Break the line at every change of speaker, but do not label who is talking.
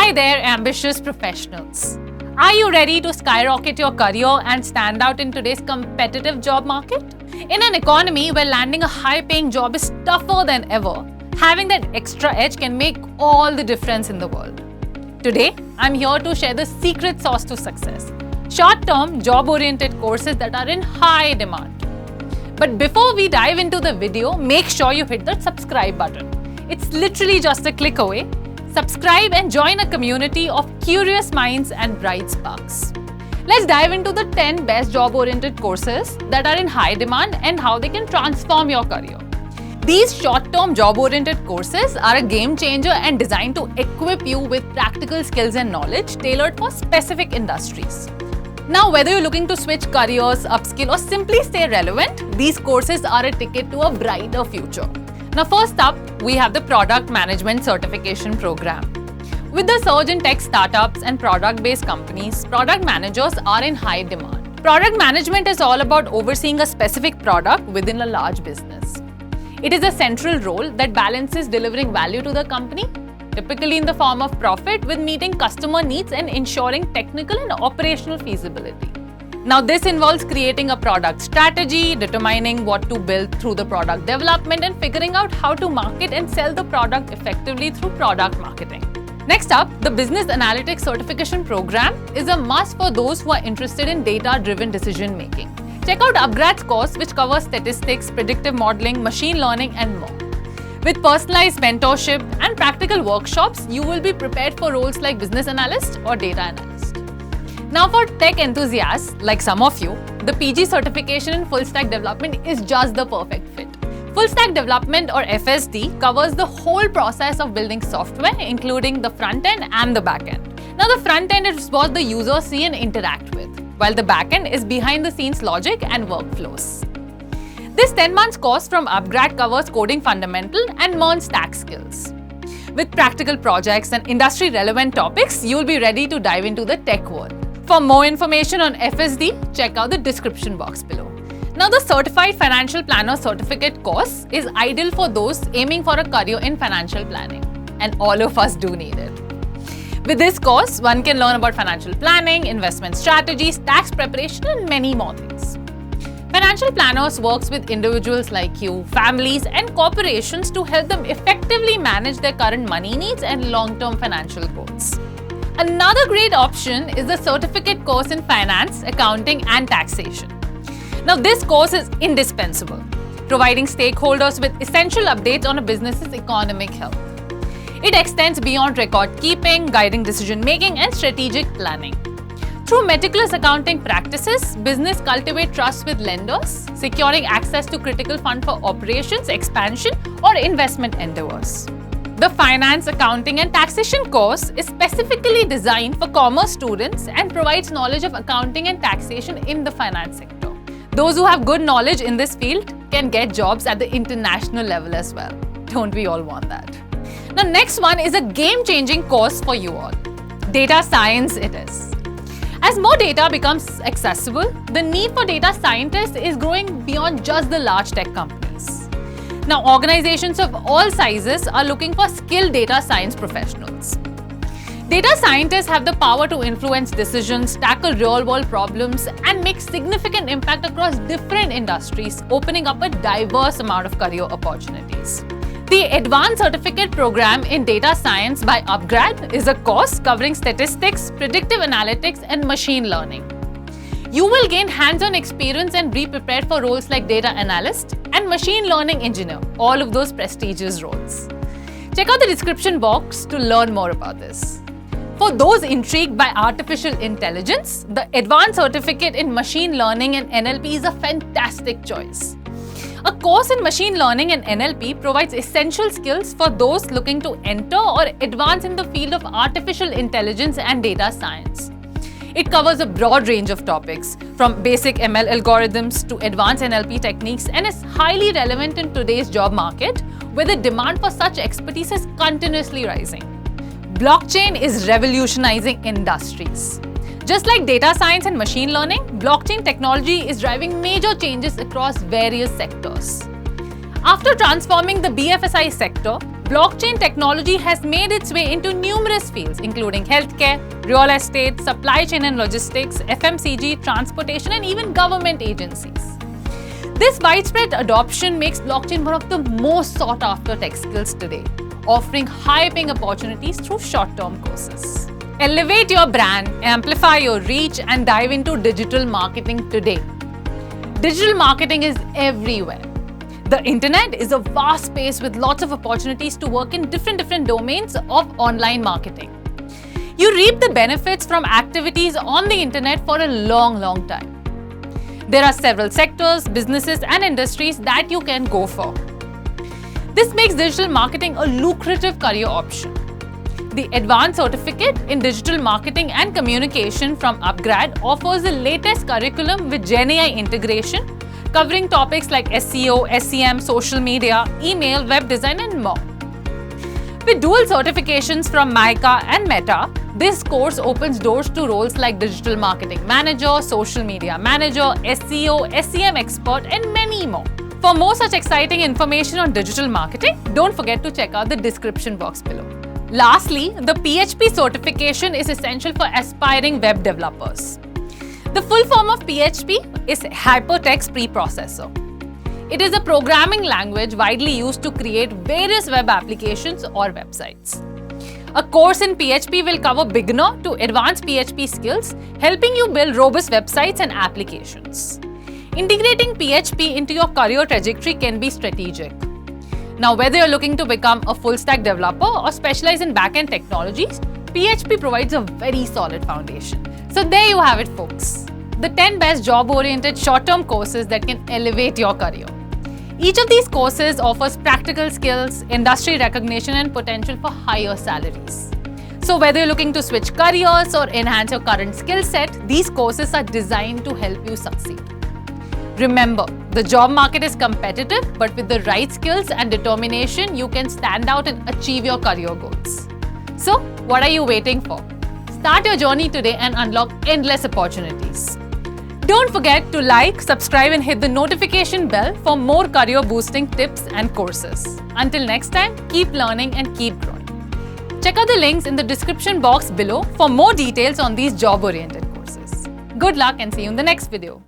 Hi there, ambitious professionals. Are you ready to skyrocket your career and stand out in today's competitive job market? In an economy where landing a high-paying job is tougher than ever, having that extra edge can make all the difference in the world. Today, I'm here to share the secret sauce to success. Short-term, job-oriented courses that are in high demand. But before we dive into the video, make sure you hit that subscribe button. It's literally just a click away. Subscribe and join a community of curious minds and bright sparks. Let's dive into the 10 best job-oriented courses that are in high demand and how they can transform your career. These short-term job-oriented courses are a game changer and designed to equip you with practical skills and knowledge tailored for specific industries. Now, whether you're looking to switch careers, upskill, or simply stay relevant, these courses are a ticket to a brighter future. Now, first up, we have the Product Management Certification Program. With the surge in tech startups and product-based companies, product managers are in high demand. Product management is all about overseeing a specific product within a large business. It is a central role that balances delivering value to the company, typically in the form of profit, with meeting customer needs and ensuring technical and operational feasibility. Now, this involves creating a product strategy, determining what to build through the product development, and figuring out how to market and sell the product effectively through product marketing. Next up, the Business Analytics Certification Program is a must for those who are interested in data-driven decision making. Check out Upgrad's course, which covers statistics, predictive modeling, machine learning, and more. With personalized mentorship and practical workshops, you will be prepared for roles like business analyst or data analyst. Now, for tech enthusiasts like some of you, the PG certification in full stack development is just the perfect fit. Full stack development, or FSD, covers the whole process of building software, including the front end and the back end. Now, the front end is what the users see and interact with, while the back end is behind the scenes logic and workflows. This 10 months course from Upgrad covers coding fundamental and MERN stack skills. With practical projects and industry relevant topics, you'll be ready to dive into the tech world. For more information on FSD, check out the description box below. Now, the Certified Financial Planner Certificate course is ideal for those aiming for a career in financial planning, and all of us do need it. With this course, one can learn about financial planning, investment strategies, tax preparation, and many more things. Financial Planners works with individuals like you, families, and corporations to help them effectively manage their current money needs and long-term financial goals. Another great option is the certificate course in finance, accounting, and taxation. Now, this course is indispensable, providing stakeholders with essential updates on a business's economic health. It extends beyond record keeping, guiding decision making, and strategic planning. Through meticulous accounting practices, business cultivate trust with lenders, securing access to critical fund for operations, expansion, or investment endeavors. The Finance, Accounting, and Taxation course is specifically designed for commerce students and provides knowledge of accounting and taxation in the finance sector. Those who have good knowledge in this field can get jobs at the international level as well. Don't we all want that? Now, next one is a game-changing course for you all. Data science it is. As more data becomes accessible, the need for data scientists is growing beyond just the large tech companies. Now, organizations of all sizes are looking for skilled data science professionals. Data scientists have the power to influence decisions, tackle real-world problems, and make significant impact across different industries, opening up a diverse amount of career opportunities. The Advanced Certificate Program in Data Science by Upgrad is a course covering statistics, predictive analytics, and machine learning. You will gain hands-on experience and be prepared for roles like data analyst and machine learning engineer, all of those prestigious roles. Check out the description box to learn more about this. For those intrigued by artificial intelligence, the Advanced Certificate in Machine Learning and NLP is a fantastic choice. A course in machine learning and NLP provides essential skills for those looking to enter or advance in the field of artificial intelligence and data science. It covers a broad range of topics, from basic ML algorithms to advanced NLP techniques, and is highly relevant in today's job market, where the demand for such expertise is continuously rising. Blockchain is revolutionizing industries. Just like data science and machine learning, blockchain technology is driving major changes across various sectors. After transforming the BFSI sector, blockchain technology has made its way into numerous fields, including healthcare, real estate, supply chain and logistics, FMCG, transportation, and even government agencies. This widespread adoption makes blockchain one of the most sought-after tech skills today, offering high-paying opportunities through short-term courses. Elevate your brand, amplify your reach, and dive into digital marketing today. Digital marketing is everywhere. The internet is a vast space with lots of opportunities to work in different domains of online marketing. You reap the benefits from activities on the internet for a long time. There are several sectors, businesses, and industries that you can go for. This makes digital marketing a lucrative career option. The Advanced Certificate in Digital Marketing and Communication from Upgrad offers the latest curriculum with GenAI integration, covering topics like SEO, SEM, social media, email, web design, and more. With dual certifications from Mica and Meta, this course opens doors to roles like Digital Marketing Manager, Social Media Manager, SEO, SEM Expert, and many more. For more such exciting information on digital marketing, don't forget to check out the description box below. Lastly, the PHP certification is essential for aspiring web developers. The full form of PHP is Hypertext Preprocessor. It is a programming language widely used to create various web applications or websites. A course in PHP will cover beginner to advanced PHP skills, helping you build robust websites and applications. Integrating PHP into your career trajectory can be strategic. Now, whether you're looking to become a full-stack developer or specialize in back-end technologies, PHP provides a very solid foundation. So there you have it, folks. The 10 best job-oriented short-term courses that can elevate your career. Each of these courses offers practical skills, industry recognition, and potential for higher salaries. So whether you're looking to switch careers or enhance your current skill set, these courses are designed to help you succeed. Remember, the job market is competitive, but with the right skills and determination, you can stand out and achieve your career goals. So, what are you waiting for? Start your journey today and unlock endless opportunities. Don't forget to like, subscribe, and hit the notification bell for more career boosting tips and courses. Until next time, keep learning and keep growing. Check out the links in the description box below for more details on these job-oriented courses. Good luck and see you in the next video.